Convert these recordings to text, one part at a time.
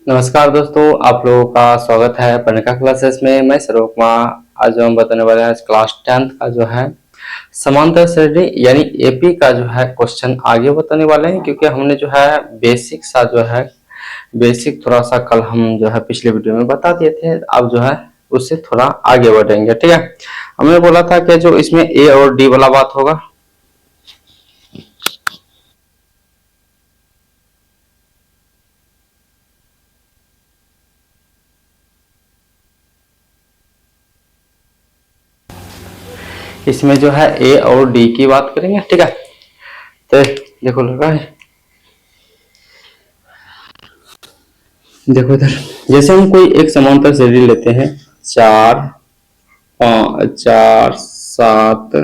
नमस्कार दोस्तों, आप लोगों का स्वागत है पनिका क्लासेस में। मैं सरोज कुमार। आज हम बताने वाले हैं क्लास 10th का जो है समांतर श्रेणी यानी एपी का जो है क्वेश्चन आगे बताने वाले हैं, क्योंकि हमने जो है बेसिक सा जो है बेसिक थोड़ा सा कल हम जो है पिछले वीडियो में बता दिए थे। अब जो है उससे थोड़ा आगे बढ़ेंगे। ठीक है, हमने बोला था कि जो इसमें ए और डी वाला बात होगा, इसमें जो है ए और डी की बात करेंगे। ठीक है, तो देखो लगा है, देखो इधर, जैसे हम कोई एक समांतर श्रेणी लेते हैं 4 5 4 7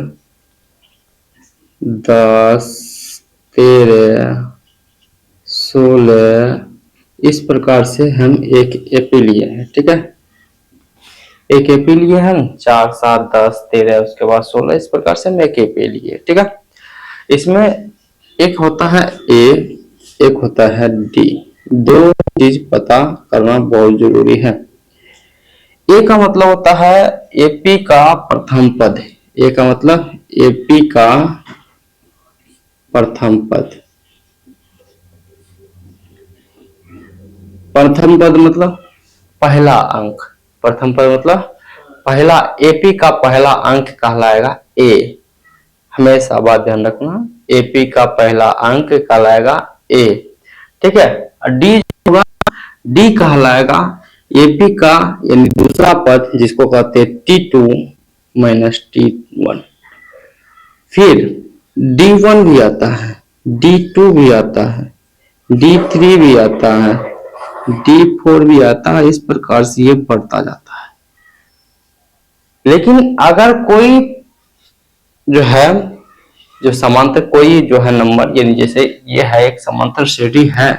10 13 16, इस प्रकार से हम एक एपी लिए हैं। ठीक है, एक एपी लिए हम 4 7 10 13 उसके बाद 16, इस प्रकार से हम एक एपी लिए। ठीक है, इसमें एक होता है ए, एक होता है डी। दो चीज पता करना बहुत जरूरी है। ए का मतलब होता है एपी का प्रथम पद। ए का मतलब एपी का प्रथम पद। प्रथम पद मतलब पहला अंक। प्रथम पद मतलब पहला, एपी का पहला अंक कहलाएगा ए। हमेशा बात ध्यान रखना, एपी का पहला अंक कहलाएगा ए। ठीक है, डी होगा, डी कहलाएगा एपी का यानी दूसरा पद, जिसको कहते हैं T2 माइनस T1। फिर D1 भी आता है, D2 भी आता है, D3 भी आता है, D4 भी आता है। इस प्रकार से ये बढ़ता जाता है। लेकिन अगर कोई जो है, जो समांतर कोई जो है नंबर, यानी जैसे ये है एक समांतर श्रेणी है,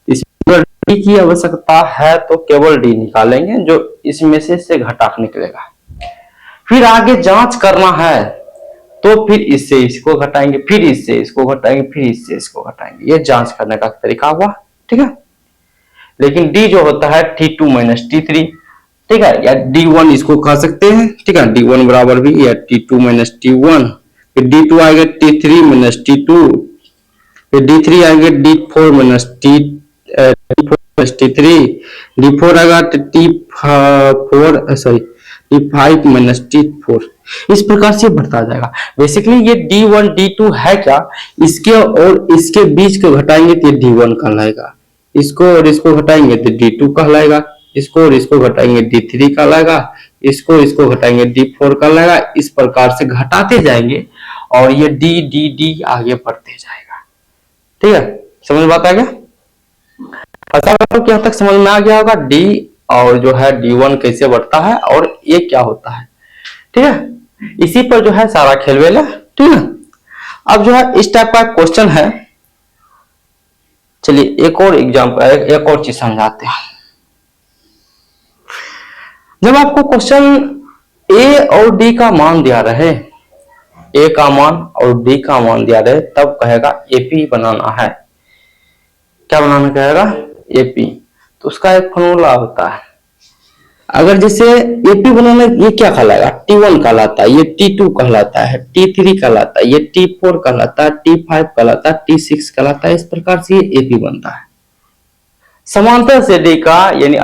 इसमें डी की आवश्यकता है तो केवल डी निकालेंगे, जो इसमें से घटा निकलेगा। फिर आगे जांच करना है तो फिर इससे इसको घटाएंगे, फिर इससे इसको घटाएंगे, फिर इससे इसको घटाएंगे। ये जांच करने का तरीका हुआ। ठीक है, लेकिन डी जो होता है T2 माइनस T3। ठीक है, या D1 इसको कह सकते हैं। ठीक है, D1 बराबर भी या T2 माइनस T1। फिर D2 आएगा T3 माइनस T2। फिर D3 आएगा D4 माइनस T3। D4 आएगा T4 sorry D5 minus T4। इस प्रकार से बढ़ता जाएगा। बेसिकली ये D1 D2 है क्या, इसके और इसके बीच को घटाएंगे तो D1 कहलाएगा, इसको और इसको घटाएंगे तो D2 कहलाएगा, इसको और इसको घटाएंगे D3 कहलाएगा, इसको इसको घटाएंगे D4 कहलाएगा। इस प्रकार से घटाते जाएंगे और ये D D D आगे बढ़ते जाएगा। ठीक है, समझ में बात आ गया? आशा करता हूं कि यहाँ तक समझ में आ गया होगा डी और जो है D1 कैसे बढ़ता है और ये क्या होता है। ठीक है, इसी पर जो है सारा खेलवेल है। ठीक है, अब जो है इस टाइप का क्वेश्चन है। चलिए एक और एग्जांपल, एक और चीज समझाते हैं। जब आपको क्वेश्चन ए और डी का मान दिया रहे, ए का मान और डी का मान दिया रहे, तब कहेगा एपी बनाना है। क्या बनाना कहेगा? एपी। तो उसका एक फॉर्मूला होता है। अगर जैसे एपी बनाना, ये क्या कहलाएगा? T1 कहलाता है, ये T2 कहलाता है, T3 कहलाता है, ये T4 कहलाता है, T5 कहलाता है, T6 कहलाता है। इस प्रकार से ये एपी बनता है। समांतर श्रेणी का यानी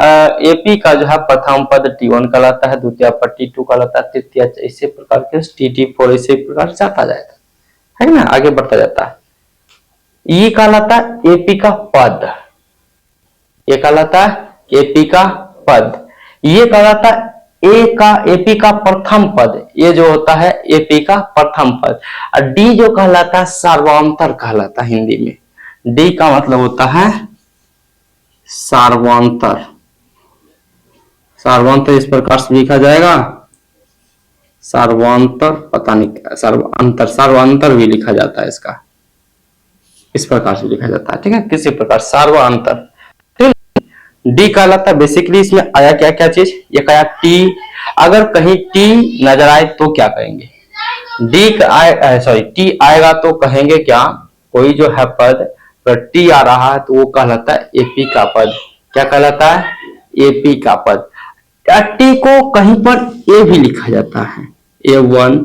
एपी का जो है प्रथम पद T1 कहलाता है, द्वितीय पद T2 कहलाता है, तृतीय इसी प्रकार के T4 इसी प्रकार जाता जाएगा, है ना, आगे बढ़ता जाता है। ये कहलाता है एपी का पद, ये कहलाता है एपी का पद। ये कहलाता है ए का एपी का प्रथम पद, ये जो होता है एपी का प्रथम पद। और डी जो कहलाता है सार्वंतर कहलाता है हिंदी में। डी का मतलब होता है सार्वंतर। सार्वंतर इस प्रकार से लिखा जाएगा, सार्वंतर, पता नहीं सार्वंतर, सार्वंतर भी लिखा जाता है इसका, इस प्रकार से लिखा जाता है। ठीक है, किसी प्रकार सार्वंतर। डी कहलाता है, बेसिकली इसमें आया क्या क्या चीज, एक आया टी। अगर कहीं टी नजर आए तो क्या कहेंगे? टी आएगा तो कहेंगे क्या, कोई जो है पद पर टी आ रहा है तो वो कहलाता है एपी का पद। क्या कहलाता है? एपी का पद। टी को कहीं पर ए भी लिखा जाता है, A1,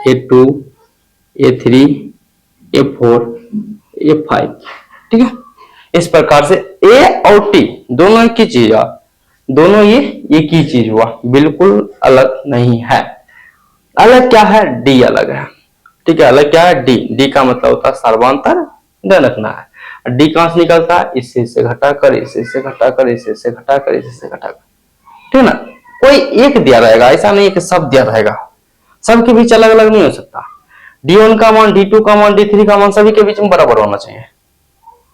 A2, A3, A4, A5, ठीक है। इस प्रकार से ए और टी दोनों एक ही चीज है, दोनों ये एक ही चीज हुआ, बिल्कुल अलग नहीं है। अलग क्या है? डी अलग है, ठीक है। अलग क्या है? डी। डी का मतलब होता है सर्वांतर ध्यान रखना है। डी कहां से निकलता है? इससे से घटाकर, इससे से घटाकर, इससे से घटाकर, इससे से घटाकर, ठीक है ना। कोई एक दिया रहेगा, ऐसा नहीं कि सब दिया रहेगा, सबके बीच अलग अलग नहीं हो सकता। D1 का मान, D2 का मान, D3 का मान सभी के बीच में बराबर होना चाहिए,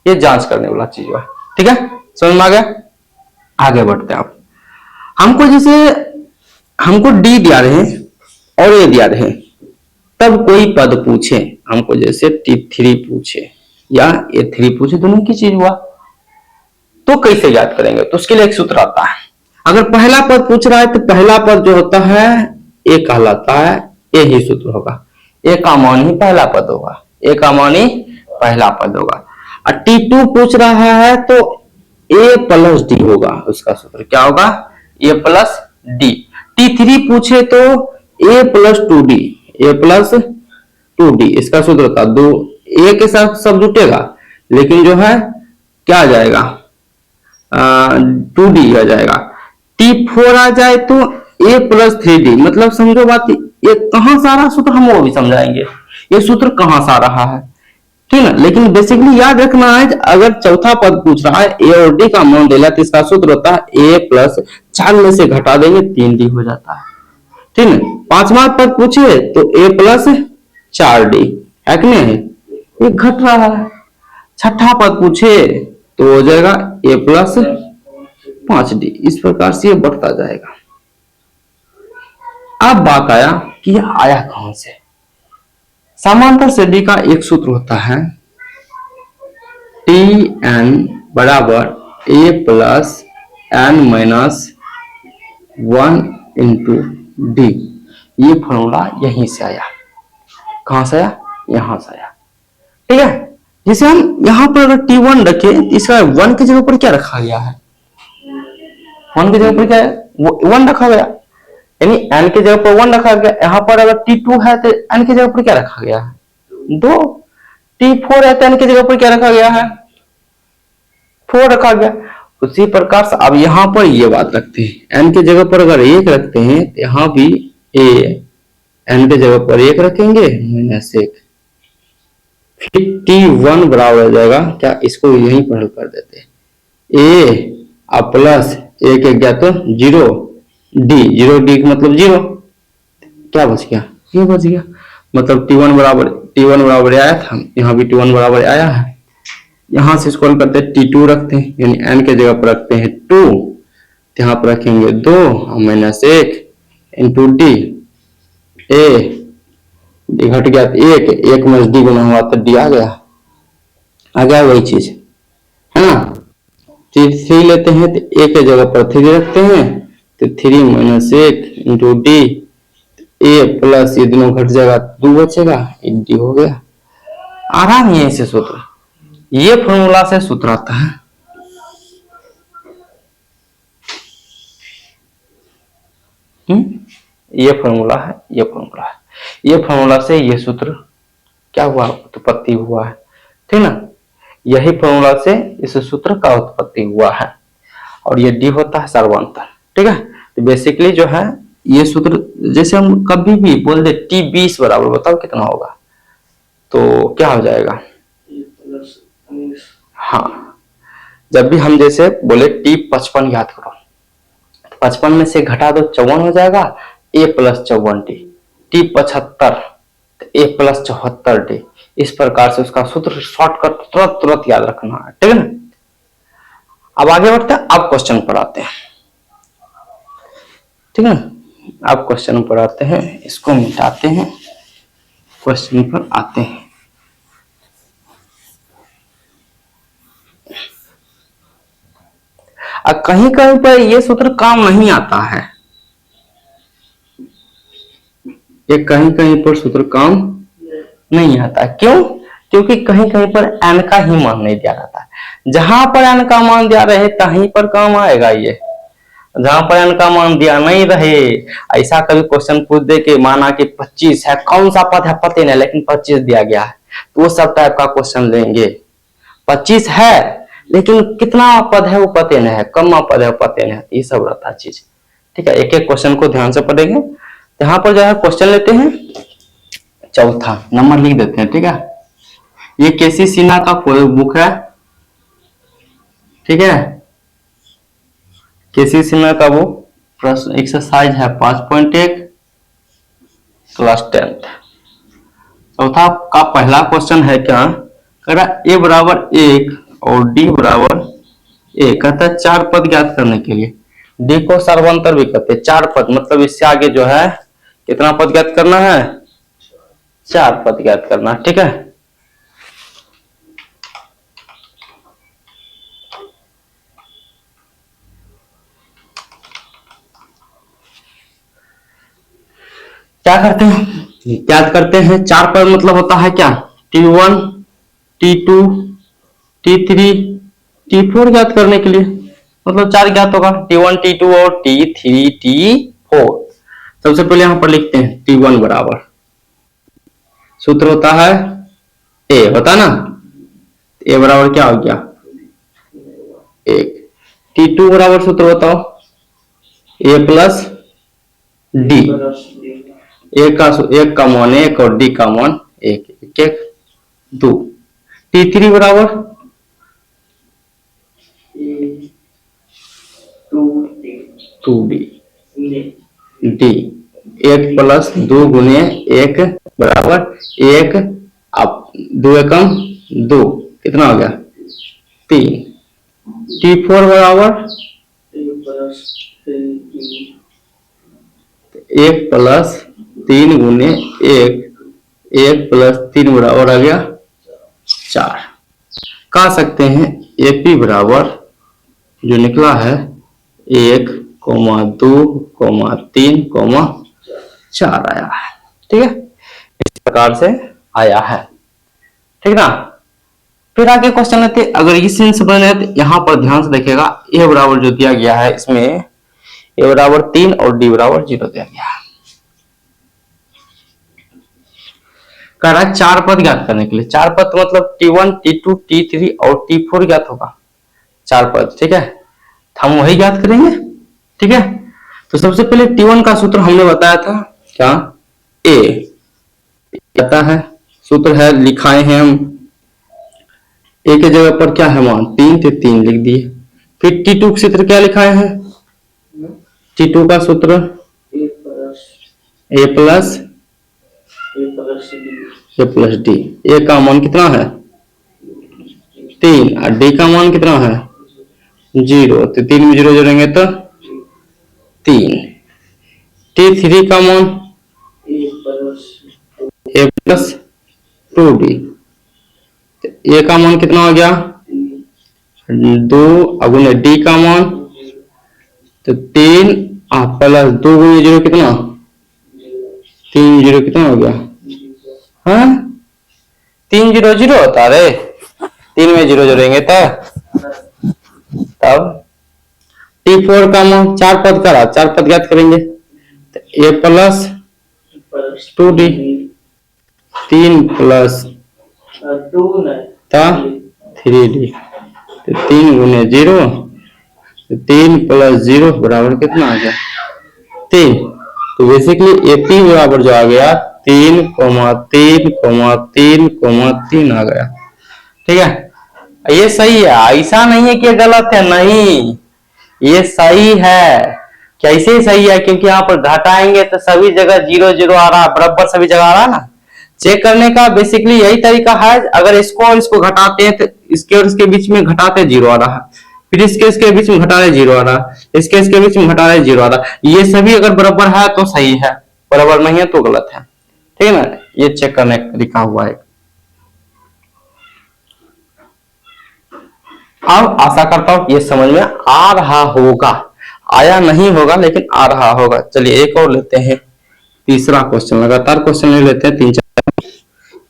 ये जांच करने वाला चीज है, ठीक है। समझ में आ गया? आगे बढ़ते हैं। आप हमको जैसे हमको डी दिया रहे और ए दिया रहे, तब कोई पद पूछे हमको, जैसे T3 पूछे या A3 पूछे, दोनों की चीज हुआ, तो कैसे याद करेंगे? तो उसके लिए एक सूत्र आता है। अगर पहला पद पूछ रहा है तो पहला पद जो होता है ए कहलाता है, ए ही सूत्र होगा, ए का मान ही पहला पद होगा, ए का मान ही पहला पद होगा। और T2 पूछ रहा है तो ए प्लस डी होगा, उसका सूत्र क्या होगा? ए प्लस डी। T3 पूछे तो ए प्लस टू डी, ए प्लस टू डी, इसका सूत्र होता है, दो ए के साथ सब जुटेगा, लेकिन जो है क्या आ जाएगा? 2D आ जाएगा। T4 आ जाए तो a प्लस 3D, मतलब समझो बात, ये कहां से आ रहा सूत्र हम वो भी समझाएंगे, ये सूत्र कहां से आ रहा है, ठीक है। लेकिन बेसिकली याद रखना है, अगर चौथा पद पूछ रहा है ए और डी का मान देला, तो इसका सूत्र होता है a प्लस 4 में से घटा देंगे 3D हो जाता है, ठीक है। पांचवा पद पूछे तो a प्लस 4D है कि नहीं, ये घट रहा है। छठा पद पूछे तो हो जाएगा a प्लस 5D, इस प्रकार से ये बढ़ता जाएगा। अब बात आया कि यह आया कहां से। समांतर से डी का एक सूत्र होता है, Tn बराबर a plus n minus 1 into D. ये फॉर्मूला यहीं से आया। कहां से आया? यहां से आया, ठीक है। जैसे हम यहां पर अगर T1 रखे तो इसका 1 की जगह पर क्या रखा गया है? 1 की जगह पर क्या है? 1 रखा गया, यानी n की जगह पर 1 रखा गया। यहाँ पर अगर T2 है तो n की जगह पर क्या रखा गया है? 2। T4 है तो n की जगह पर क्या रखा गया है? 4 रखा गया। उसी प्रकार से अब यहाँ पर ये बात रखते हैं, n की जगह पर अगर 1 रखते हैं तो यहाँ भी a, n की जगह पर 1 रखेंगे -1, फिर T1 बराबर हो जाएगा क्या? इसको यहीं पर हल कर देते हैं, a प्लस 1 गया तो 0 डी, 0 डी का मतलब 0, क्या बच गया? ये बच गया। मतलब T1 बराबर आया था, यहाँ भी T1 बराबर आया है। यहां से इसको हल करते हैं, T2 रखते हैं, यानी n के जगह पर रखते हैं 2, यहाँ पर रखेंगे 2 -1 इंटू डी, ए घट गया 1 में डी गुना हुआ तो डी आ गया वही चीज है ना। 3 लेते हैं तो a के जगह पर 3 रखते हैं, तो 3 -1 इंटू डी, ए प्लस ये दोनों घट जाएगा, 2 बचेगा, डी हो गया। आराम है इसे सूत्र, ये फॉर्मूला से सूत्र आता है। ये फॉर्मूला है, ये फॉर्मूला है, ये फॉर्मूला से ये सूत्र क्या हुआ? उत्पत्ति हुआ है, ठीक ना। यही फॉर्मूला से इस सूत्र का उत्पत्ति हुआ है, और ये डी होता है सर्वांतर, ठीक है। तो बेसिकली जो है ये सूत्र, जैसे हम कभी भी बोल दे T20 बराबर, बताओ कितना होगा? तो क्या हो जाएगा? हाँ, जब भी हम जैसे बोले T55 याद करो, 55 में से घटा दो 54 हो जाएगा, a प्लस 54D। T75 तो a प्लस 74D। इस प्रकार से उसका सूत्र शॉर्टकट तुरंत याद रखना है, ठीक है ना। अब आगे बढ़ते हैं, अब क्वेश्चन पर आते हैं, ठीक है ना। अब क्वेश्चन पर आते हैं, इसको मिटाते हैं, क्वेश्चन पर आते हैं। अब कहीं कहीं पर ये सूत्र काम नहीं आता है, ये कहीं कहीं पर सूत्र काम नहीं आता है। क्यों? क्योंकि कहीं कहीं पर n का ही मान नहीं दिया रहता है। जहां पर n का मान दिया रहे कहीं पर काम आएगा ये, जहां पर n का मान दिया नहीं रहे। ऐसा कभी क्वेश्चन पूछ दे कि माना कि 25 है, कौन सा पद है पता नहीं लेकिन 25 दिया गया है, तो वो सब टाइप का क्वेश्चन लेंगे। 25 है लेकिन कितना पद है वो पता नहीं है, कम पद है वो पता नहीं है, ये सब रहता है चीज। ठीक है, एक एक क्वेश्चन को ध्यान से पढ़ेंगे। यहाँ पर जो है क्वेश्चन लेते हैं चौथा, नंबर लिख देते हैं। ठीक है, ये केसी सिन्हा का बुक है। ठीक है, केसी सिन्हा का वो प्रश्न एक्सरसाइज है 5.1 क्लास 10th। चौथा का पहला क्वेश्चन है क्या, कह रहा ए बराबर 1 और डी बराबर 1, कहता है 4 पद ज्ञात करने के लिए। डी को सर्वांतर भी कहते हैं, 4 पद मतलब इससे आगे जो है कितना पद ज्ञात करना है, 4 पद ज्ञात करना। ठीक है, क्या करते हैं, ज्ञात करते हैं। 4 पद मतलब होता है क्या, T1 T2 T3 T4 ज्ञात करने के लिए, मतलब 4 ज्ञात होगा, T1 T2 और T3 T4। सबसे पहले यहां पर लिखते हैं T1 बराबर, सूत्र होता है A, होता ना, A बराबर क्या हो गया 1। T2 बराबर सूत्र बताओ, A प्लस D, एक का मान 1 और D का मान 1, 1 2। T3 बराबर 2D, D 1 प्लस 2 गुने 1 बराबर 1, अब 2 एकम 2, कितना हो गया 3। T4 बराबर 1 प्लस 3 गुने 1, 1 प्लस 3 बराबर आ गया 4। कह सकते हैं AP बराबर जो निकला है 1, 2, 3, 4 आया है। ठीक है, इस प्रकार से आया है। ठीक ना, फिर आगे क्वेश्चन लेते, अगर इस सेंस बने तो यहां पर ध्यान से देखिएगा, ए बराबर जो दिया गया है इसमें ए बराबर 3 और डी बराबर 0 दिया गया है। कह रहा है 4 पद ज्ञात करने के लिए। 4 पद मतलब T1 T2 T3 और T4 ज्ञात होगा, 4 पद। ठीक है, हम वही ज्ञात करेंगे। ठीक है, तो सबसे पहले T1 का सूत्र हमने बताया था क्या, A आता है, सूत्र है लिखाए हैं हम, A के जगह पर क्या है मान 3 थे, 3 लिख दिए। फिर T2 का सूत्र क्या लिखाए हैं, T2 का सूत्र A प्लस D। A का मान कितना है 3 और D का मान कितना है 0, तो 3 में 0 जोड़ेंगे तो 3। T3 का मान A प्लस 2D, A का मान कितना हो गया 2 गुने D का मान, तो 3 प्लस 2 गुने 0 कितना 3 0 कितना हो गया, हाँ 3 0 0 होता रे, 3 में 0 जोड़ेंगे तब T4 का मान 4 पद का रहा, 4 पद ज्ञात करेंगे, तो A plus 2D, 3 plus 3D, तो 3 गुने 0, तो 3 प्लस 0 बराबर कितना आ गया 3। तो बेसिकली AP बराबर जो आ गया 3, 3, 3, 3 आ गया। ठीक है, ये सही है, ऐसा नहीं है कि गलत है, नहीं ये सही है। कैसे सही है, क्योंकि यहाँ पर घटाएंगे तो सभी जगह 0 0 आ रहा, बराबर सभी जगह आ रहा ना। चेक करने का बेसिकली यही तरीका है, अगर इसको और इसको घटाते हैं तो इसके और इसके बीच में घटाते 0 आ रहा, फिर इसके बीच में घटा रहे 0 आ रहा, इसके बीच में घटा रहे 0 आ रहा। ये सभी अगर बराबर है तो सही है, बराबर नहीं है तो गलत है। ठीक है ना, ये चेक करने का तरीका हुआ है। अब आशा करता हूं ये समझ में आ रहा होगा, आया नहीं होगा लेकिन आ रहा होगा। चलिए एक और लेते हैं, तीसरा क्वेश्चन, लगातार क्वेश्चन ले लेते हैं 3 4।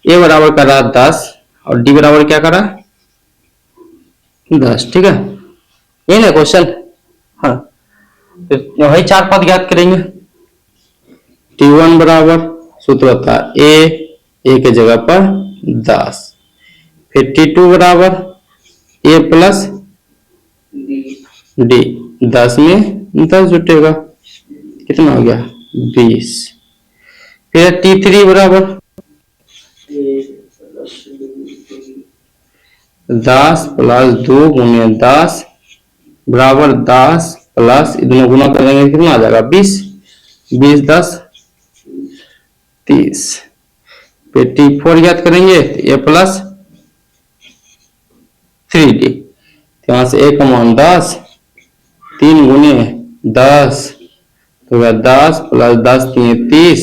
ए बराबर कर रहा 10 और डी बराबर क्या करा 10। ठीक है, ये ना क्वेश्चन। हाँ, फिर वही 4 पद ज्ञात करेंगे। T1 बराबर सूत्र होता है ए के जगह पर 10। फिर T2 बराबर ए प्लस डी, 10 में 10 जुटेगा, कितना हो गया 20। फिर T3 बराबर 10 प्लस 2 गुने 10 बराबर 10 प्लस दोनों गुना करेंगे कितना आ जाएगा 20, 20 10 30। फिर T4 याद करेंगे तो ए प्लस 3D, यहाँ से ए का मान 10, 3 गुने 10 तो 10 प्लस 10 3 30,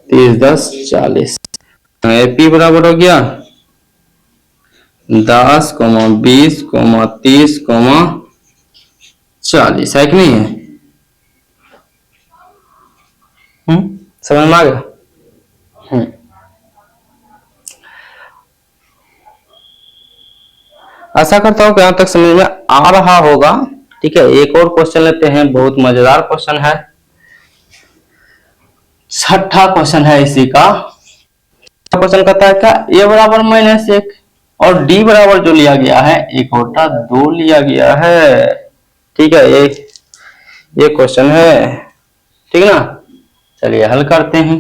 30 10 40। P बराबर हो गया 10, 20, 30, 40, है कि नहीं है? समझ में आ गया? आशा करता हूं कि यहां तक समझ में आ रहा होगा। ठीक है, एक और क्वेश्चन लेते हैं, बहुत मजेदार क्वेश्चन है, 6ठा क्वेश्चन है इसी का। क्वेश्चन कहता है क्या ए बराबर -1 और डी बराबर जो लिया गया है 1/2 लिया गया है। ठीक है, ये क्वेश्चन है, ठीक है ना। चलिए हल करते हैं।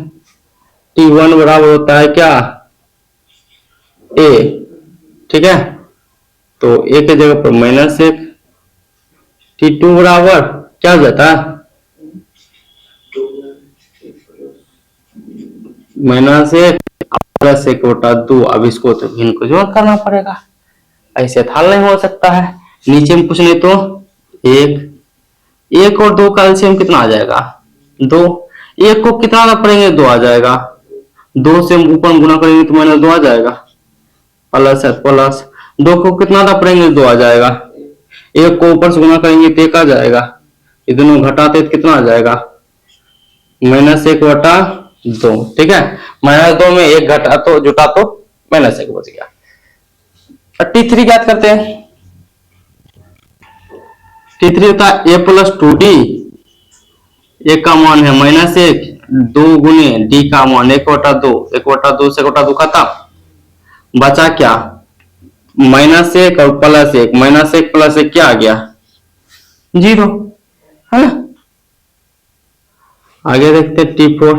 T1 बराबर होता है क्या ए, ठीक है, तो ए के जगह पर -1। T2 बराबर क्या हो जाता है -1 प्लस 1/2। अब इसको तो इनको जोड़ करना पड़ेगा, ऐसे हल नहीं हो सकता है। नीचे में कुछ नहीं तो 1 और 2 का एलसीएम कितना आ जाएगा 2। 1 को कितना ना पड़ेंगे 2 आ जाएगा, 2 से ऊपर गुना करेंगे तो -2 आ जाएगा, प्लस है प्लस 2 को कितना ना पड़ेंगे 2 आ जाएगा, 1 को ऊपर से गुना करेंगे तो 1 आ जाएगा, ये दोनों घटाते तो कितना आ जाएगा -1/2। ठीक है, -2 में 1 घटा तो जुटा तो -1 बच गया। T3 याद करते हैं। T3 होता है a प्लस 2d, एक का मान है -1, 2 गुने d का मान 1/2, 1/2 से 1/2 खत्म, बचा क्या -1 और +1, -1 + 1 क्या आ गया 0, है ना। आगे देखते T4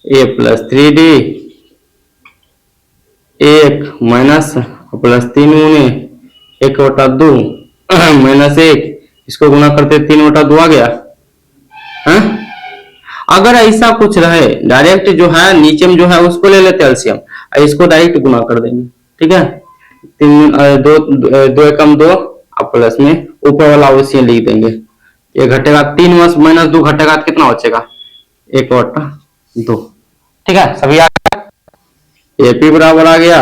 a plus 3d, 1 minus plus 3 गुने 1/2 -1, इसको गुना करते 3/2 आ गया है? अगर ऐसा कुछ रहे डायरेक्ट जो है नीचे में जो है उसको ले लेते एलसीएम, इसको डायरेक्ट गुना कर देंगे। ठीक है, 2 एकम 2 अब प्लस में ऊपर वाला अवश्य लिख देंगे, ये घटेगा 3 -2 घटेगा कितना बचेगा 1/2। ठीक है, सभी आ गया। एपी बराबर आ गया,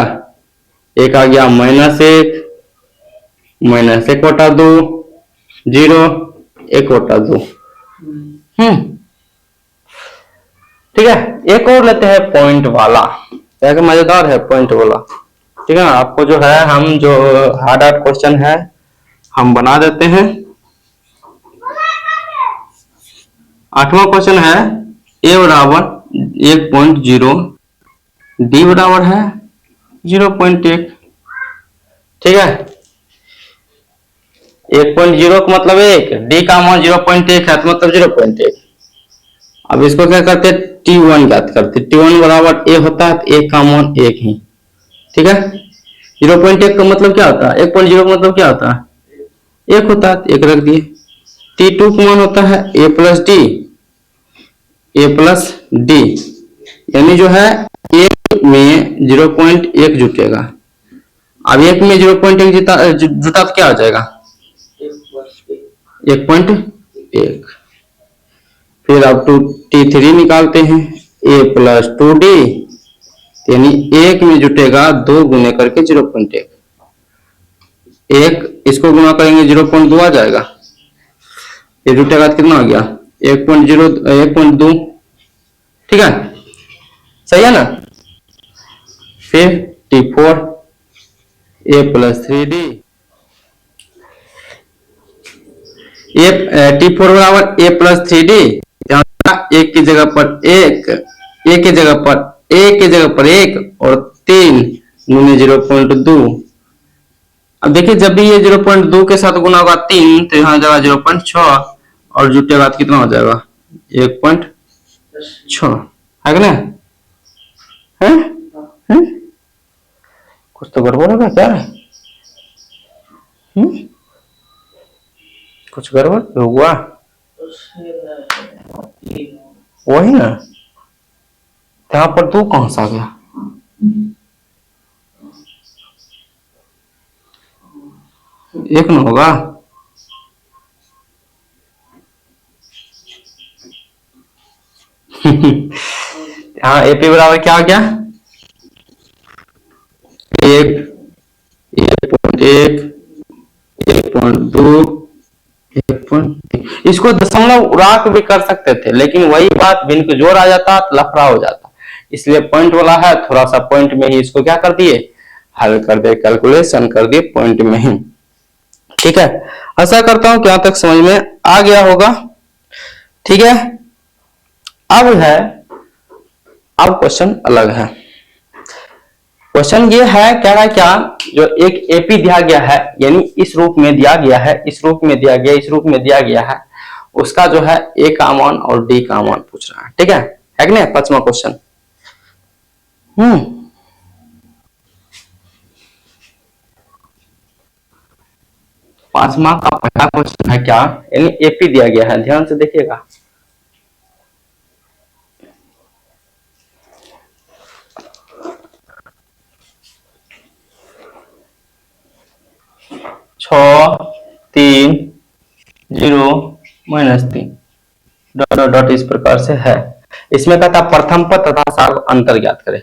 एक आ गया -1, -1/2, 0, 1/2। ठीक है, एक और लेते हैं पॉइंट वाला, क्या मजेदार है पॉइंट वाला। ठीक है, आपको जो है हम जो हार्ड क्वेश्चन है हम बना देते हैं। 8वां क्वेश्चन है ए बराबर 1.0, डी बराबर है 0.1। ठीक है, 1.0 का मतलब 1, डी का मान 0.1 है तो मतलब 0.1। अब इसको क्या करते T1 ज्ञात करते, T1 बराबर ए होता है तो ए का मान 1 ही। ठीक है, 0.1 का मतलब क्या होता है 1.0 का मतलब क्या होता है 1 होता है, 1 रख दिए। T2 का मान होता है a प्लस डी, यानी जो है 1 में 0.1 जुटेगा। अब 1 में 0.1 जुटा तो क्या हो जाएगा 1.1। फिर अब T3 निकालते हैं a प्लस 2d, यानी 1 में जुटेगा 2 गुने करके 0.1, 1 इसको गुना करेंगे 0.2 आ जाएगा, ये जुटेगा तो कितना हो गया 1.2। ठीक है, सही है ना। फिर T4 a plus 3d T4 बराबर a प्लस 3d। एक की जगह पर एक, एक की जगह पर एक की जगह पर एक और 3 गुने 0.2। अब देखिए जब भी ये 0.2 के साथ गुना होगा 3 तो यहाँ जाएगा 0.6 और जुटेगा तो कितना हो जाएगा 1.6 है कि ना? है? है? कुछ तो गड़बड़ होगा क्या? कुछ गड़बड़ हुआ वही ना, यहाँ पर 2 कहां से आ गया? एक ना होगा? हाँ एपी बराबर क्या हो गया? 1.2 1.3। इसको दशमलव उड़ा के भी कर सकते थे, लेकिन वही बात भिन्न को जोड़ आ जाता तो लफड़ा हो जाता, इसलिए पॉइंट वाला है, थोड़ा सा पॉइंट में ही इसको क्या कर दिए, हल कर दिए, कैलकुलेशन कर दिए पॉइंट में ही। ठीक है, आशा करता हूं कि यहां तक समझ में आ गया होगा। ठीक है, अब क्वेश्चन अलग है। क्वेश्चन ये है कह रहा है क्या, जो एक एपी दिया गया है, यानी इस रूप में दिया गया है, इस रूप में दिया गया, इस रूप में दिया गया है, उसका जो है ए का मान और डी का मान पूछ रहा है। ठीक है कि नहीं? 5वां क्वेश्चन। पांचवा का पहला क्वेश्चन है क्या, यानी एपी दिया गया है, ध्यान से देखिएगा। छः 3 0 -3 डॉट डॉट इस प्रकार से है। इसमें कहता प्रथम पद तथा सार्व अंतर ज्ञात करें।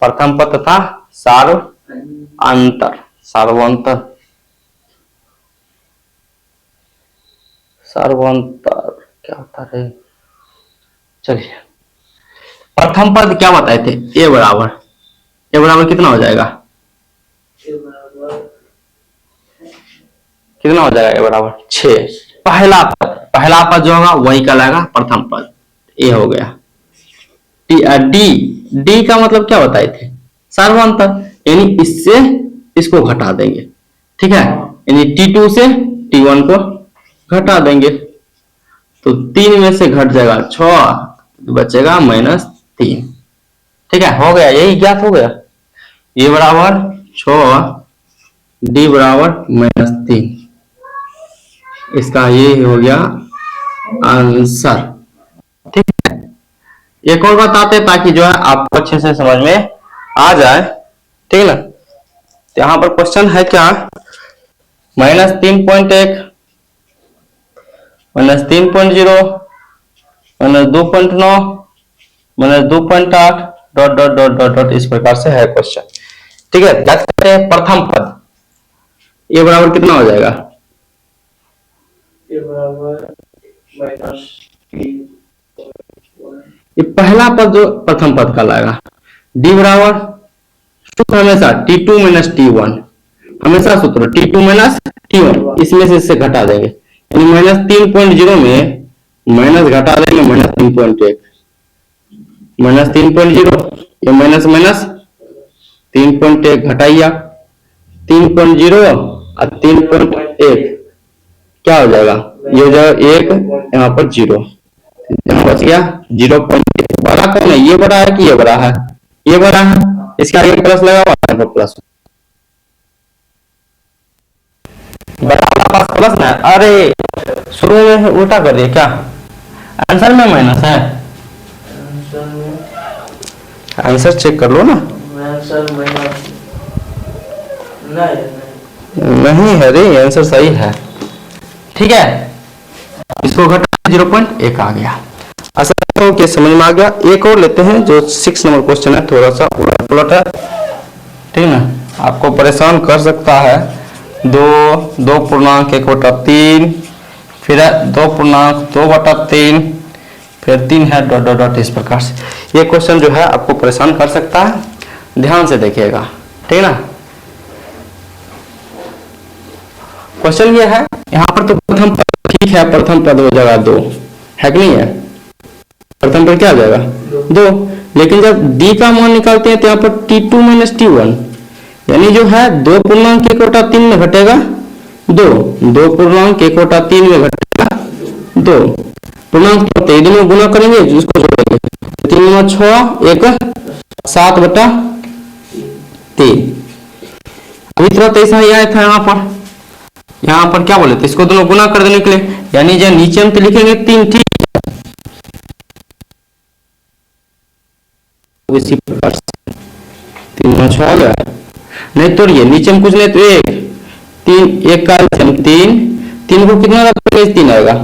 प्रथम पद तथा सार्व अंतर, सार्वंतर, सार्वंतर क्या होता है? चलिए प्रथम पद क्या बताए थे? ए बराबर कितना हो जाएगा? कितना हो जाएगा? ए बराबर 6। पहला पद जो होगा वही कहलाएगा प्रथम पद, ए हो गया। डी का मतलब क्या बताए थे? सार्वंतर, यानी इससे इसको घटा देंगे। ठीक है, यानी T2 से T1 को घटा देंगे तो 3 में से घट जाएगा 6, बचेगा -3। ठीक है, हो गया, यही ज्ञात हो गया। ए बराबर 6, डी बराबर -3, इसका ये हो गया आंसर। ठीक है, एक और बताते ताकि जो है आपको अच्छे से समझ में आ जाए। ठीक है ना? तो यहां पर क्वेश्चन है क्या, -3.1 -3.0 -2.9 -2.8 dot dot dot dot dot इस प्रकार से है क्वेश्चन। ठीक है, याद करते हैं प्रथम पद ए बराबर कितना हो जाएगा? ये पहला पद जो प्रथम पद का लाएगा। डी बराबर सूत्र हमेशा T2 - T1, हमेशा सूत्र T2 - T1, इसमें से इससे घटा देंगे, यानी -3.0 में माइनस घटा देंगे -3.1, -3.0 ये माइनस माइनस 3.1 घटाइया 3.0 और 3.1 क्या हो जाएगा? ये हो जाएगा 1, यहाँ पर 0, यहाँ बच गया 0.1। बड़ा कौन है? ये बड़ा है कि ये बड़ा है? ये बड़ा है, इसका आगे प्लस लगा हुआ है, प्लस बड़ा वाला पास प्लस ना। अरे शुरू में उल्टा कर दिया क्या? आंसर में माइनस है, आंसर चेक कर लो ना। आंसर माइनस नहीं है रे, आंसर सही है। ठीक है, इसको घटा 0.1 आ गया। आशा करता हूं कि समझ में आ गया। एक और लेते हैं जो 6 नंबर क्वेश्चन है, थोड़ा सा उलट पुलट है। ठीक है ना, आपको परेशान कर सकता है। 2.1/3, फिर 2.2/3, फिर 3 है डॉट डॉट इस प्रकार से। ये क्वेश्चन जो है आपको परेशान कर सकता है, ध्यान से देखिएगा। ठीक है ना। क्वेश्चन ये है, यहाँ पर तो प्रथम पद ठीक है, प्रथम पद हो जाएगा 2, है कि नहीं है। प्रथम पद क्या हो जाएगा 2, लेकिन जब डी का मान निकालते हैं तो यहाँ पर T2 माइनस T1, यानी जो है 2 पूर्णांक 1 बटा 3 में घटेगा 2, 2 पूर्णांक 1 बटा 3 में घटेगा 2, पूर्णांक होते दोनों गुना करेंगे जिसको जोड़ेंगे, 3 में 6 1 7 बटा 3। अभी थोड़ा ऐसा ही आया था यहाँ पर क्या बोले थे, इसको दोनों गुना कर देने के लिए, यानी जो नीचे हम तो लिखेंगे 3, ठीक इसी प्रकार से 3 में 6 आ गया, नहीं तो ये नीचे में कुछ नहीं तो 1 3 1 का 3, 3 को कितना रखेंगे 3 आएगा,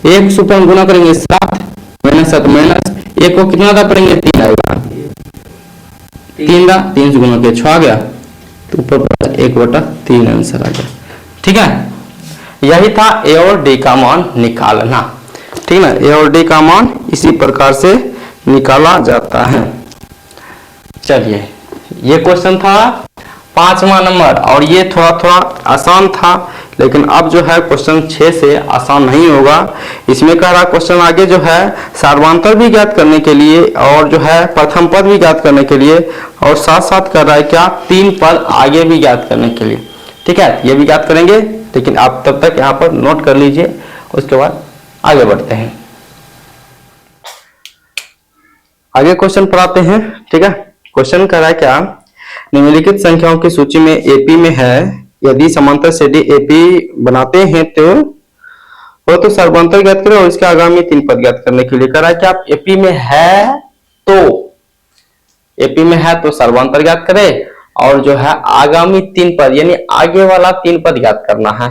1 से ऊपर गुना करेंगे 7 माइनस 7 माइनस 1 को कितना करेंगे 3 आएगा, 3 से गुना के 6 आ गया, तो ऊपर 1 बटा 3 आंसर आ गया। ठीक है, यही था ए और डी का मान निकालना। ठीक है ना, ए और डी का मान इसी प्रकार से निकाला जाता है। चलिए, ये क्वेश्चन था 5वां नंबर, और ये थोड़ा थोड़ा आसान था, लेकिन अब जो है क्वेश्चन 6 से आसान नहीं होगा। इसमें कह रहा क्वेश्चन आगे जो है सार्वधातुक भी ज्ञात करने के लिए और जो है प्रथम पद भी ज्ञात करने के लिए, और साथ साथ कर रहा है क्या 3 पद आगे भी ज्ञात करने के लिए। ठीक है, ये भी ज्ञात करेंगे, लेकिन आप तब तक यहाँ पर नोट कर लीजिए, उसके बाद आगे बढ़ते हैं। आगे क्वेश्चन पर आते हैं। ठीक है, क्वेश्चन कह रहा है क्या, निम्नलिखित संख्याओं की सूची में एपी में है, यदि समांतर श्रेणी एपी बनाते हैं तो सर्वांतर ज्ञात करें और इसके आगामी 3 पद ज्ञात करने के लिए कह रहा है कि आप एपी में है तो सर्वांतर ज्ञात करें, और जो है आगामी 3 पद यानी आगे वाला 3 पद ज्ञात करना है।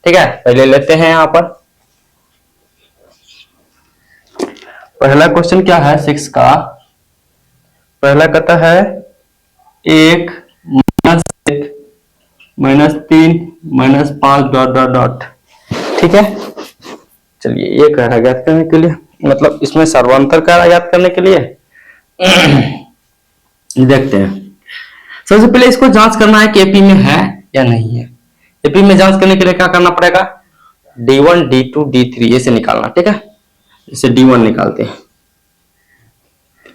ठीक है, पहले लेते हैं यहाँ पर पहला क्वेश्चन क्या है 6 का। पहला कहता है 1 minus 3 minus 5 dot dot dot. ठीक है, चलिए ये कह रहा है ज्ञात करने के लिए, मतलब इसमें सर्वांतर कह रहा है ज्ञात करने के लिए। देखते हैं, सबसे पहले इसको जांच करना है कि एपी में है या नहीं है। एपी में जांच करने के लिए क्या करना पड़ेगा, D1 D2 D3 ऐसे निकालना। ठीक है, इसे D1 निकालते हैं,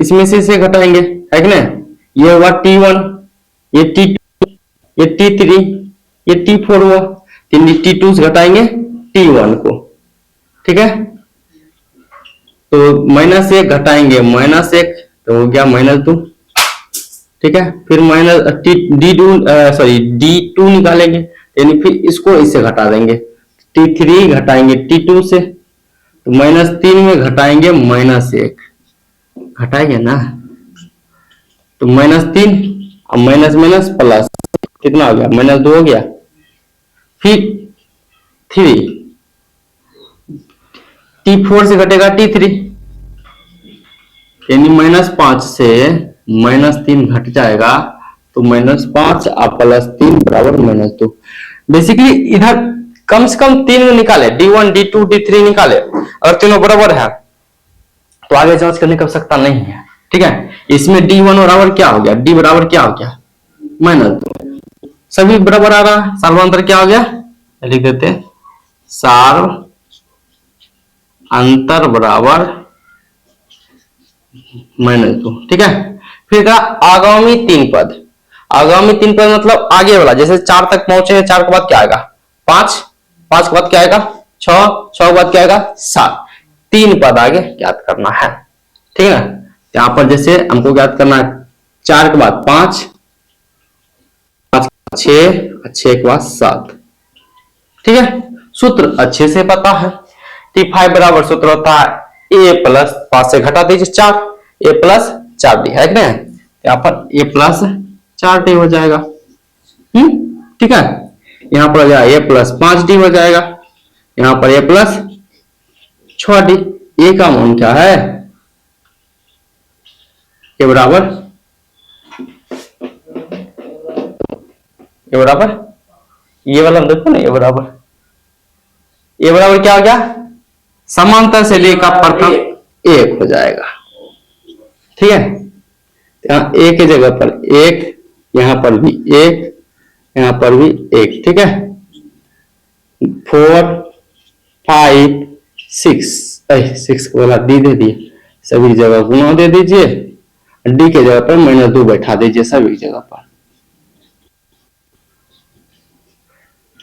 इसमें से इसे घटाएंगे, है कि नहीं। ये हुआ T1, ये T2, ये T3, ये T4 हुआ, T2 से घटाएंगे T1 को। ठीक है, तो -1 घटाएंगे -1 तो हो गया -2। ठीक है, फिर D2 निकालेंगे, यानी फिर इसको इससे घटा देंगे, T3 घटाएंगे T2 से, तो -3 में घटाएंगे -1, घटाएंगे ना, तो -3 और माइनस प्लस कितना हो गया -2 हो गया। फिर 3 T4 से घटेगा T3, यानी -5 से -3 घट जाएगा, तो -5 और +3 बराबर -2। बेसिकली इधर कम से कम 3 निकाले, D1 D2 D3 निकाले, अगर तीनों बराबर है तो आगे जांच करने की आवश्यकता नहीं है। ठीक है, इसमें D1 बराबर क्या हो गया, D बराबर क्या हो गया -2, सभी बराबर आ रहा है, सर्वांतर क्या हो गया, लिख देते हैं सार अंतर बराबर -2। ठीक है, फिर आगामी 3 पद, आगामी 3 पद मतलब आगे वाला, जैसे 4 तक पहुंचे हैं, 4 के बाद क्या आएगा 5, 5 के बाद क्या आएगा 6, 6 के बाद क्या आएगा 7, 3 पद आगे ज्ञात करना है। ठीक है ना, यहां पर जैसे हमको ज्ञात करना है 4 के बाद 5, 5 6 के बाद 7। ठीक है, सूत्र अच्छे से पता है, T5 बराबर सूत्र होता है A प्लस 5 से घटा दीजिए 4, A प्लस 4D, है कि नहीं, यहाँ पर A प्लस 4D हो जाएगा। ठीक है, यहाँ पर A प्लस 5D हो जाएगा, यहाँ पर A प्लस 6D। A का मान क्या है, A बराबर ये वाला देखो ना, A बराबर क्या हो गया, समांतर से लेकर प्रथम 1 हो जाएगा। ठीक है, यहाँ A की जगह पर 1, यहाँ पर भी एक, यहाँ पर भी एक, ठीक है। 4 5 6, 6 को बोला डी दे दिए, सभी जगह गुना दे दीजिए, डी के जगह पर -2 बैठा दीजिए सभी जगह पर।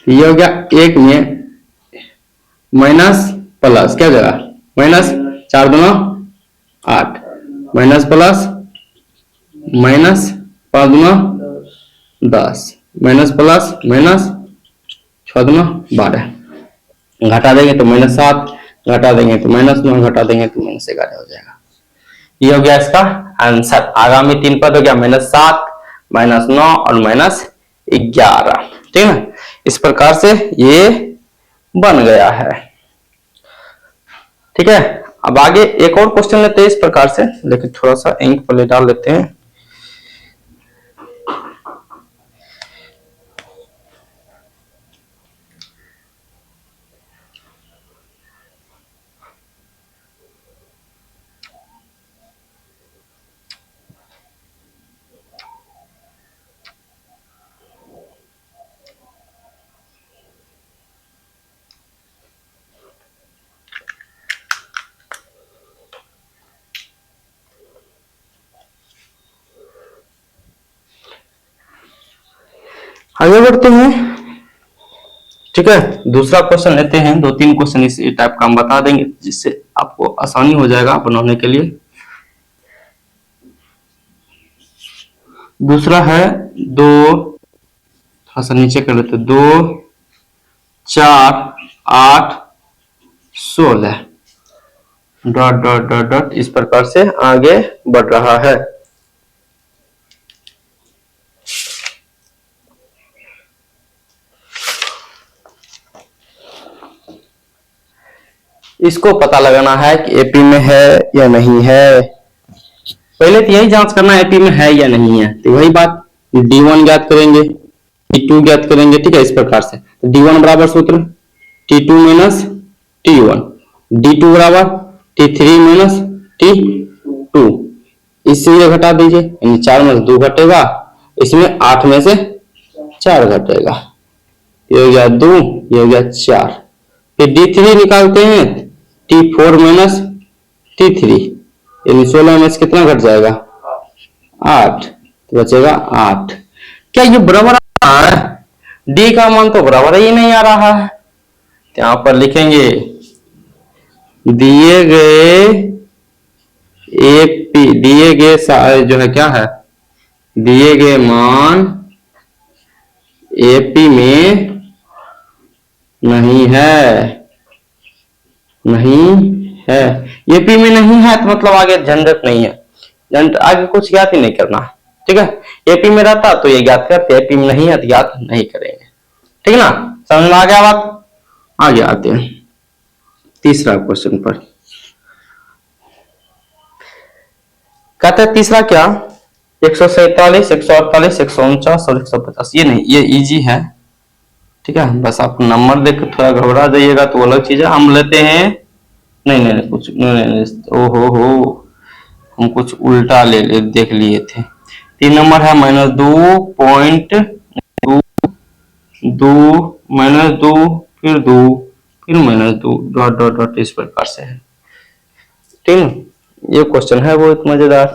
ये हो गया एक में माइनस प्लस, क्या जगह माइनस, 4 दूना 8, माइनस प्लस माइनस, 5 दूना 10, माइनस प्लस माइनस, 6 दूना 12, घटा देंगे तो -7, घटा देंगे तो -9, घटा देंगे तो -11 हो जाएगा। ये हो गया इसका आंसर। आगामी 3 पद हो गया -7, -9 और -11, ठीक है। इस प्रकार से ये बन गया है, ठीक है। अब आगे एक और क्वेश्चन लेते हैं इस प्रकार से, लेकिन थोड़ा सा इंक पहले डाल लेते हैं। आगे बढ़ते हैं, ठीक है। दूसरा क्वेश्चन लेते हैं, 2-3 क्वेश्चन इस टाइप का हम बता देंगे जिससे आपको आसानी हो जाएगा बनाने के लिए। दूसरा है 2, थोड़ा सा नीचे कर लेते, 2 4 8 16 डॉट डॉट डॉट डॉट, इस प्रकार से आगे बढ़ रहा है। इसको पता लगाना है कि एपी में है या नहीं है। पहले तो यही जांच करना है एपी में है या नहीं है, तो वही बात D1 ज्ञात करेंगे, T2 ज्ञात करेंगे, ठीक है। इस प्रकार से D1 बराबर सूत्र T2 माइनस T1, D2 बराबर T3 माइनस T2, इससे ये घटा दीजिए, यानी 4 में से 2 घटेगा, इसमें 8 में से 4 घटेगा, ये हो गया 2, ये हो गया 4। फिर D3 निकालते हैं, T4 माइनस T3, यानी 16 में से कितना घट जाएगा, 8, तो बचेगा 8। क्या ये बराबर आ रहा है? डी का मान तो बराबर ही नहीं आ रहा है। तो यहां पर लिखेंगे दिए गए एपी, दिए गए जो है क्या है, दिए गए मान एपी में नहीं है, नहीं है, एपी में नहीं है तो मतलब आगे झंझट नहीं है, झंझट आगे कुछ ज्ञात ही नहीं करना, ठीक है। एपी में रहता तो ये ज्ञात करते, एपी में नहीं है तो ज्ञात नहीं करेंगे, ठीक है ना। समझ में आ गया बात। आगे आते हैं तीसरा क्वेश्चन पर। कहते हैं तीसरा क्या, 147 148 149 और 150, ये नहीं, ये इजी है, ठीक है। बस आप नंबर देख के थोड़ा घबरा जाइएगा तो अलग चीज है। हम लेते हैं, नहीं नहीं कुछ नहीं, ओहो हो, हम कुछ उल्टा ले देख लिए थे। 3 नंबर है -2.2 -2 फिर 2 फिर -2 डॉट डॉट डॉट, इस प्रकार से है, ठीक है। ये क्वेश्चन है बहुत मजेदार,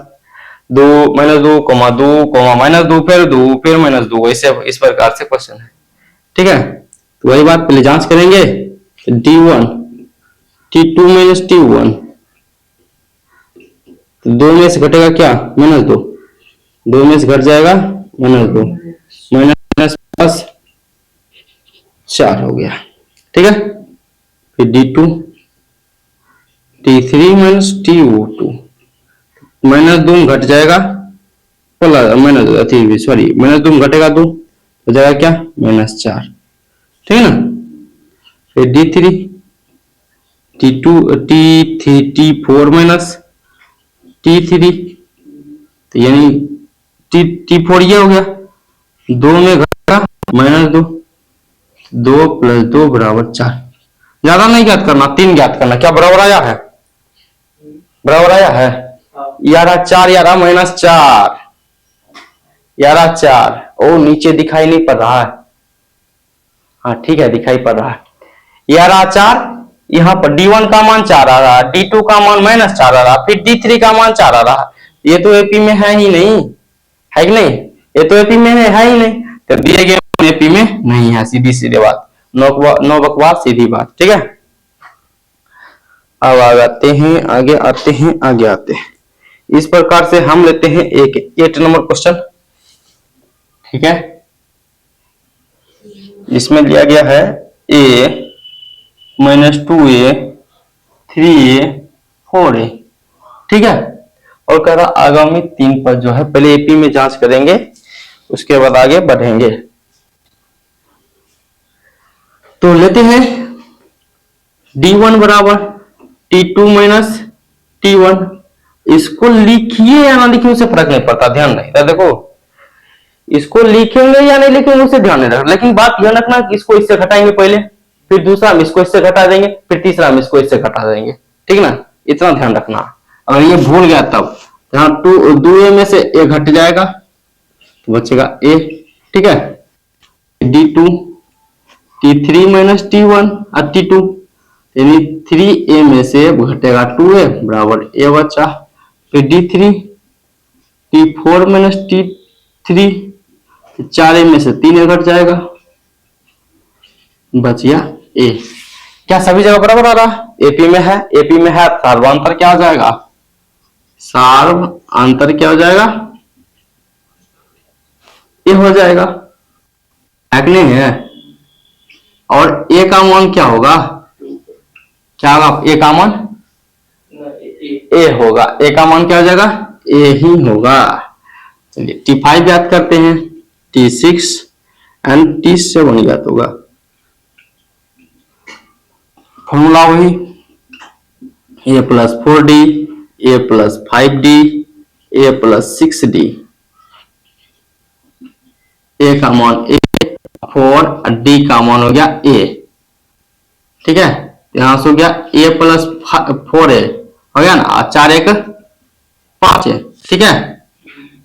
2 -2 2 -2 फिर 2 फिर -2, ऐसे इस प्रकार से क्वेश्चन है, ठीक है। तो वही बात पहले जांच करेंगे, D1 T2 माइनस T1, 2 में से घटेगा क्या, -2, 2 में से घट जाएगा -2, माइनस प्लस 4 हो गया, ठीक है। फिर D2 T3 माइनस T2, -2 घट जाएगा प्लस -2 घटेगा 2 हो जाएगा क्या, -4, ठीक है ना। फिर D3 T4 माइनस T3, तो यानी T4 ये हो गया, 2 में घटा -2, 2 + 2 = 4। ज्यादा नहीं ज्ञात करना, 3 ज्ञात करना। क्या बराबर आया है, बराबर आया है, 4 -4, 11 4, ओ नीचे दिखाई नहीं पड़ रहा है, हाँ ठीक है दिखाई पड़ रहा है। 11 4, यहाँ पर D1 का मान 4 आ रहा है, D2 का मान -4 आ रहा, फिर D3 का मान 4 आ रहा। ये तो एपी में है ही नहीं, है कि नहीं? ये तो एपी में है ही नहीं, तो दिए गए एपी में नहीं है, सीधी सीधी बात, नो बकवास, सीधी बात, ठीक है। अब आगे आते हैं। इस प्रकार से हम लेते हैं एक 8 नंबर क्वेश्चन, ठीक है। इसमें लिया गया है a -2a 3a 4a, ठीक है। और कह रहा आगामी 3 पद जो है पहले एपी में जांच करेंगे, उसके बाद आगे बढ़ेंगे। तो लेते हैं D1 बराबर T2 माइनस T1। इसको लिखिए या ना लिखिए उससे फर्क नहीं पड़ता, ध्यान नहीं, देखो इसको लिखेंगे या नहीं लिखेंगे उससे ध्यान नहीं रखना, लेकिन बात ध्यान रखना कि इसको इससे घटाएंगे पहले, फिर दूसरा हम इसको इससे घटा देंगे, फिर तीसरा हम इसको इससे घटा देंगे, ठीक ना, इतना ध्यान रखना। अगर ये भूल गया तब यहाँ 2a में से a घट जाएगा तो बचेगा a, ठीक है। D2 T3 माइनस T1 और T2, यानी 3a में से घटेगा 2a बराबर a बचा, फिर D3 T4 minus T3, 4a में से 3a घट जाएगा, बच गया a। क्या सभी जगह बराबर आ रहा? एपी में है, एपी में है, सर्वांतर क्या हो जाएगा? सर्वांतर क्या हो जाएगा? ए हो जाएगा, है कि नहीं है? और ए का मान क्या होगा? क्या होगा ए का मान? ए होगा, ए का मान क्या हो जाएगा? ए ही होगा। चलिए T5 याद करते हैं, T6 एंड T7 याद होगा। फॉर्मूला वही a plus 4d, a plus 5d, a plus 6d, a का मान a, 4 d का मान हो गया a, ठीक है। यहां से हो गया a प्लस 4a हो गया ना, 4 1 5 है, ठीक है।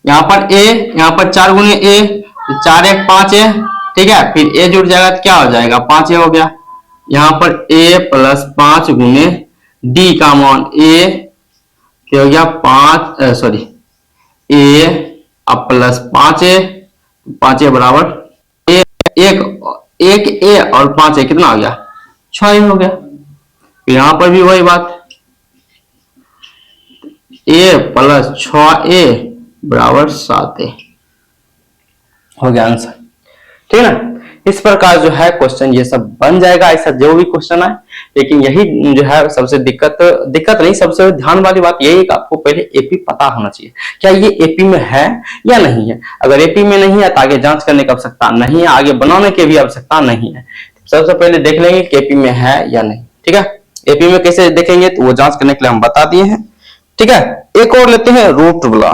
यहाँ पर a, यहाँ पर 4 गुने a, 4 1 5 है, ठीक है। फिर a जुड़ जाएगा तो क्या हो जाएगा? 5a हो गया। यहाँ पर a प्लस 5 गुने d का मान a क्या हो गया? 5 सॉरी a अब प्लस 5a, 5a बराबर एक a और 5a कितना हो गया? 6 हो गया। यहाँ पर भी वही बात, a प्लस 6a बराबर 7a हो गया आंसर, ठीक है ना। इस प्रकार जो है क्वेश्चन ये सब बन जाएगा, ऐसा जो भी क्वेश्चन है। लेकिन यही जो है सबसे दिक्कत नहीं, सबसे ध्यान वाली बात यही है कि आपको पहले एपी पता होना चाहिए, क्या ये एपी में है या नहीं है। अगर एपी में नहीं है तो आगे जांच करने की आवश्यकता नहीं है, आगे बनाने की भी आवश्यकता नहीं है। सबसे पहले देख लेंगे कि एपी में है या नहीं, ठीक है। एपी में कैसे देखेंगे तो वो जांच करने के लिए हम बता दिए हैं, ठीक है। एक और लेते हैं रूट वाला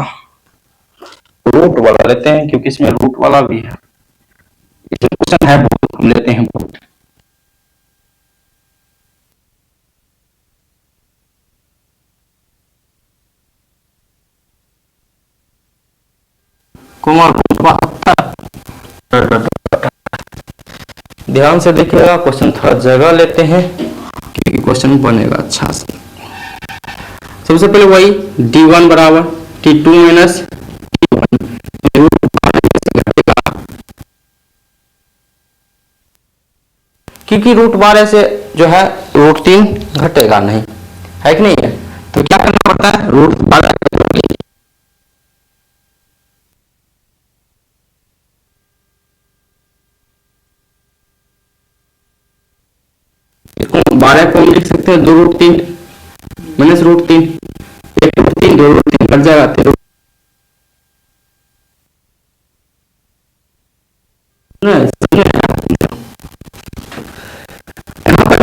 लेते हैं, क्योंकि इसमें रूट वाला भी है। क्वेश्चन है हम लेते हैं रूट। कुमार ध्यान से देखिएगा, क्वेश्चन थोड़ा जगह लेते हैं क्योंकि क्वेश्चन बनेगा अच्छा से। सबसे पहले वही D1 बराबर T2 माइनस T1, क्योंकि रूट 12 से जो है रूट 3 घटेगा नहीं, है कि नहीं है। तो क्या करना पड़ता है? रूट 12 12 को लिख सकते हैं 2 root 3 minus root 3, 1 root 3 2 root 3 cut जाएगा, 3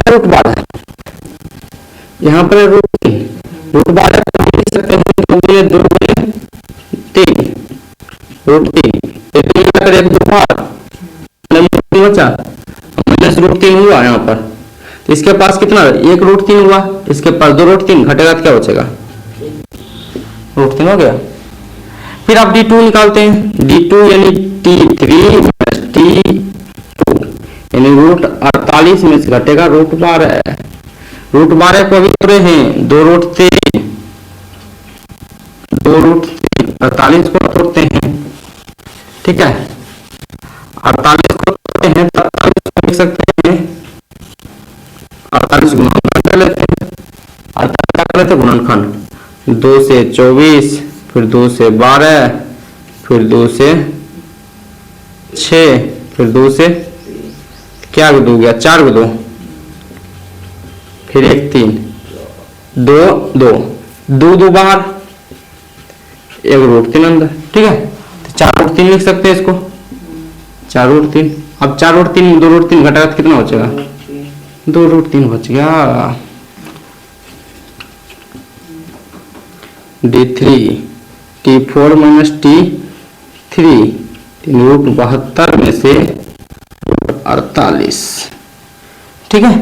रूट 12, यहाँ पर रूट 3, रूट 12 को लिख सकते हैं 2 गुने 3 रूट 3, एक बचा माइनस रूट 3 हुआ यहाँ पर। तो इसके पास कितना? 1 रूट 3 हुआ, इसके पास 2 रूट 3 घटेगा तो क्या बचेगा? रूट 3 हो गया। फिर आप D2 निकालते हैं, D2 यानी T3 माइनस T2 यानी रूट 48 में से घटेगा रूट 12। रूट 12 को अभी तोड़े हैं, 2 रूट 3, 2 रूट 3, 48 को तोड़ते हैं, ठीक है। 48 को तोड़ते हैं, 48 को लिख सकते हैं 48 गुणनखंड कर लेते हैं। 48 क्या कर लेते हैं गुणनखंड, 2 से 24, फिर 2 से 12, फिर 2 से 6, फिर 2 से क्या 2 गया 4 को 2, फिर 1 3, 2 2 2 2 बाहर, 1 रूट 3 अंदर, ठीक है। तो 4 रूट 3 लिख सकते हैं इसको, 4 रूट 3। अब 4 रूट 3 2 रूट 3 घटाया तो कितना बचेगा, 2 रूट 3 बच गया। D3 T4 minus T3 root 72 में से 48, ठीक है।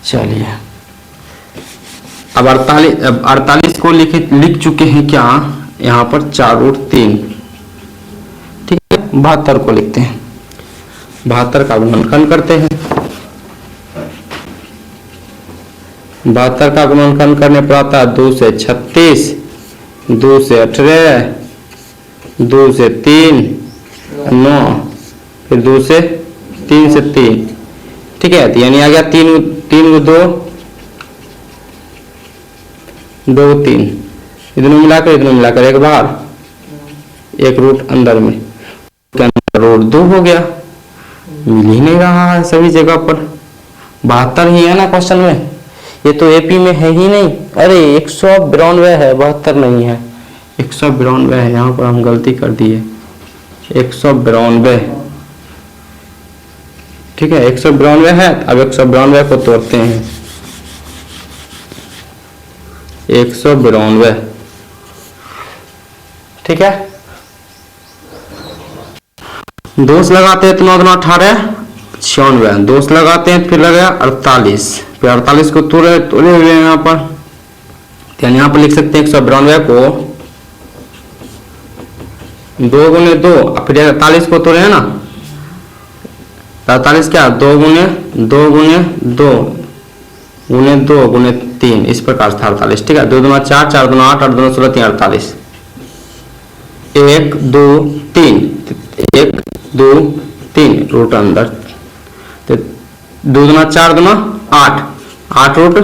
चलिए अब 48 को लिख चुके हैं क्या यहाँ पर 4 रूट 3, ठीक है। 72 को लिखते हैं, 72 का गुणनखंड करते हैं। 72 का गुणनखंड करने पर आता है 2 से 36, 2 से 18, 2 से 3 9, फिर 2 से 3 से 3, ठीक है। तो यानी आ गया 3 3 2 2 3, इधर मिलाकर एक बार, 1 रूट अंदर में, रूट 2 हो गया। मिल ही नहीं रहा है सभी जगह पर, 72 ही है ना क्वेश्चन में, ये तो एपी में है ही नहीं। अरे 192 है, 72 नहीं है, 192 है। यहाँ पर हम गलती कर दिए, 192, ठीक है। 192 है, अब 192 को तोड़ते हैं, 192, ठीक है। दोष लगाते हैं तो 9 9 18 96, दोष लगाते हैं फिर लगेगा 48, फिर 48 को तोड़े हुए हैं यहाँ पर, यानी यहाँ पर लिख सकते हैं 192 को 2 गुने 2, फिर 48 को तोड़े हैं ना, 48 क्या 2 गुने 2 गुने 2 गुने 2 गुने 3, इस प्रकार से 48, ठीक है। 2 2 4, 4 2 8, 8 2 16, 3 48, 1 2 3, 1 2 3 रूट अंदर, तो 2 2 4 2 8, 8 रूट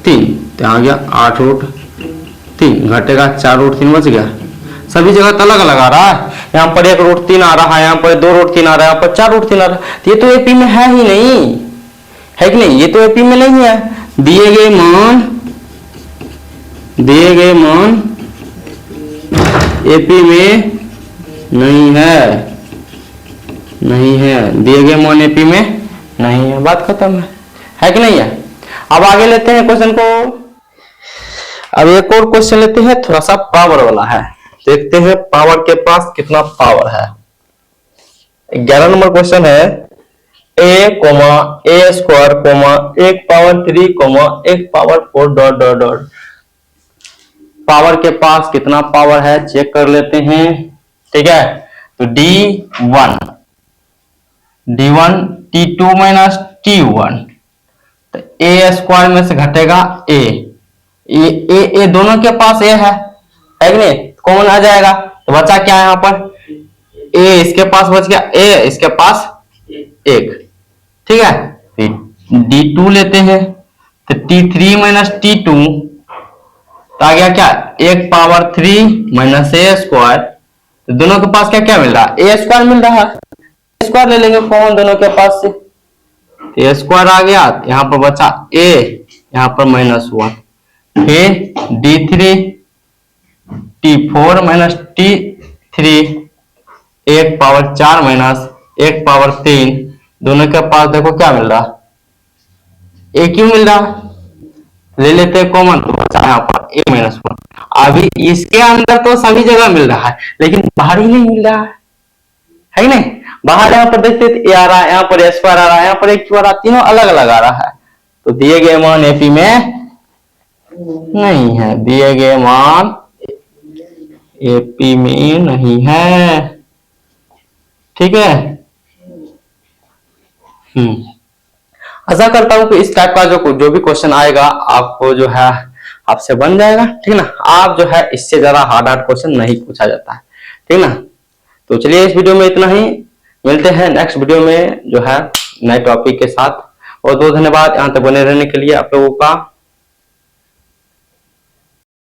3, तो आ गया 8 रूट 3, घटेगा 4 रूट 3 बच गया। सभी जगह तो अलग अलग आ रहा है, यहाँ पर 1 रूट 3 आ रहा है, यहाँ पर 2 रूट 3 आ रहा है, यहाँ पर 4 रूट 3 आ रहा है। तो ये तो एपी में है ही नहीं, है कि नहीं, ये तो एपी में नहीं है। दिए गए मान एपी में नहीं है, दिए गए मान एपी में नहीं है, बात खत्म है कि नहीं है। अब आगे लेते हैं क्वेश्चन को। अब एक और क्वेश्चन लेते हैं, थोड़ा सा पावर वाला है, देखते हैं पावर के पास कितना पावर है। 11 नंबर क्वेश्चन है, a square 1 power 3 1 power 4 dot dot dot. Power के पास कितना पावर है चेक कर लेते हैं, ठीक है। तो D1 T2 माइनस T1, तो a स्क्वायर में से घटेगा a दोनों के पास a है कि नहीं, कॉमन आ जाएगा, तो बचा क्या है यहाँ पर a, इसके पास बच गया a, इसके पास 1, ठीक है। D2 लेते हैं, तो T3 माइनस T2, तो आ गया क्या 1 पावर 3 माइनस a स्क्वायर, तो दोनों के पास क्या क्या मिल रहा है, a स्क्वायर मिल रहा है, स्क्वायर ले लेंगे कॉमन दोनों के पास से, a स्क्वायर आ गया, यहाँ पर बचा a, यहाँ पर -1, फिर D3 T4 minus T3, 1 power 4 minus 1 power 3, दोनों के पास देखो क्या मिल रहा, a क्यों मिल रहा, ले लेते हैं कॉमन, तो बचा यहाँ पर a -1। अभी इसके अंदर तो सभी जगह मिल रहा है, लेकिन बाहर ही नहीं मिल रहा है कि नहीं। बाहर यहाँ पर देखते a आ रहा है, यहाँ पर a स्क्वायर आ रहा है, यहाँ पर एक आ रहा है, तीनों अलग अलग आ रहा है, तो दिए गए मान एपी में नहीं है, दिए गए मान एपी में नहीं है। ठीक है। आशा करता हूं कि इस टाइप का जो भी क्वेश्चन आएगा आपको जो है आपसे बन जाएगा। ठीक ना, आप जो है इससे ज्यादा हार्ड क्वेश्चन नहीं पूछा जाता है। ठीक ना, तो चलिए इस वीडियो में इतना ही, मिलते हैं नेक्स्ट वीडियो में जो है नए टॉपिक के साथ। और बहुत धन्यवाद यहाँ तक बने रहने के लिए आप लोगों का।